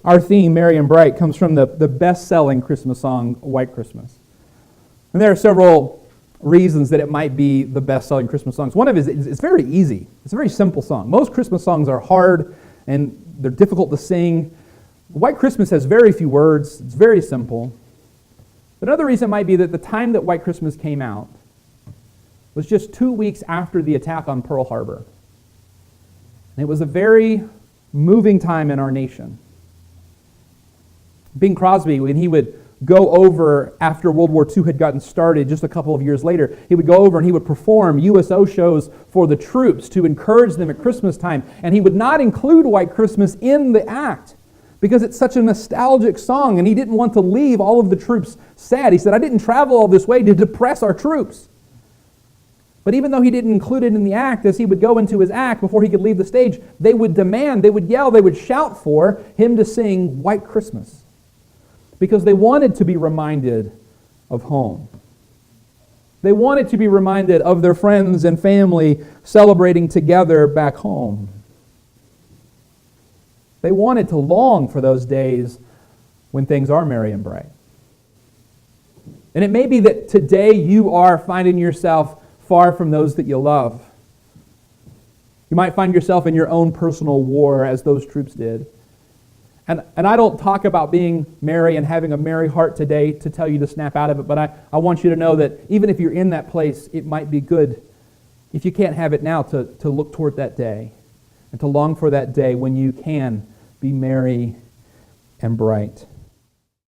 Our theme, Merry and Bright, comes from the best-selling Christmas song, White Christmas. And there are several reasons that it might be the best-selling Christmas songs. One of it is it's very easy. It's a very simple song. Most Christmas songs are hard and they're difficult to sing. White Christmas has very few words. It's very simple. But another reason might be that the time that White Christmas came out was just 2 weeks after the attack on Pearl Harbor. And it was a very moving time in our nation. Bing Crosby, when he would go over after World War II had gotten started just a couple of years later, he would go over and he would perform USO shows for the troops to encourage them at Christmas time. And he would not include White Christmas in the act because it's such a nostalgic song and he didn't want to leave all of the troops sad. He said, I didn't travel all this way to depress our troops. But even though he didn't include it in the act, as he would go into his act before he could leave the stage, they would demand, they would yell, they would shout for him to sing White Christmas, because they wanted to be reminded of home. They wanted to be reminded of their friends and family celebrating together back home. They wanted to long for those days when things are merry and bright. And it may be that today you are finding yourself far from those that you love. You might find yourself in your own personal war as those troops did. And I don't talk about being merry and having a merry heart today to tell you to snap out of it, but I want you to know that even if you're in that place, it might be good, if you can't have it now, to look toward that day and to long for that day when you can be merry and bright.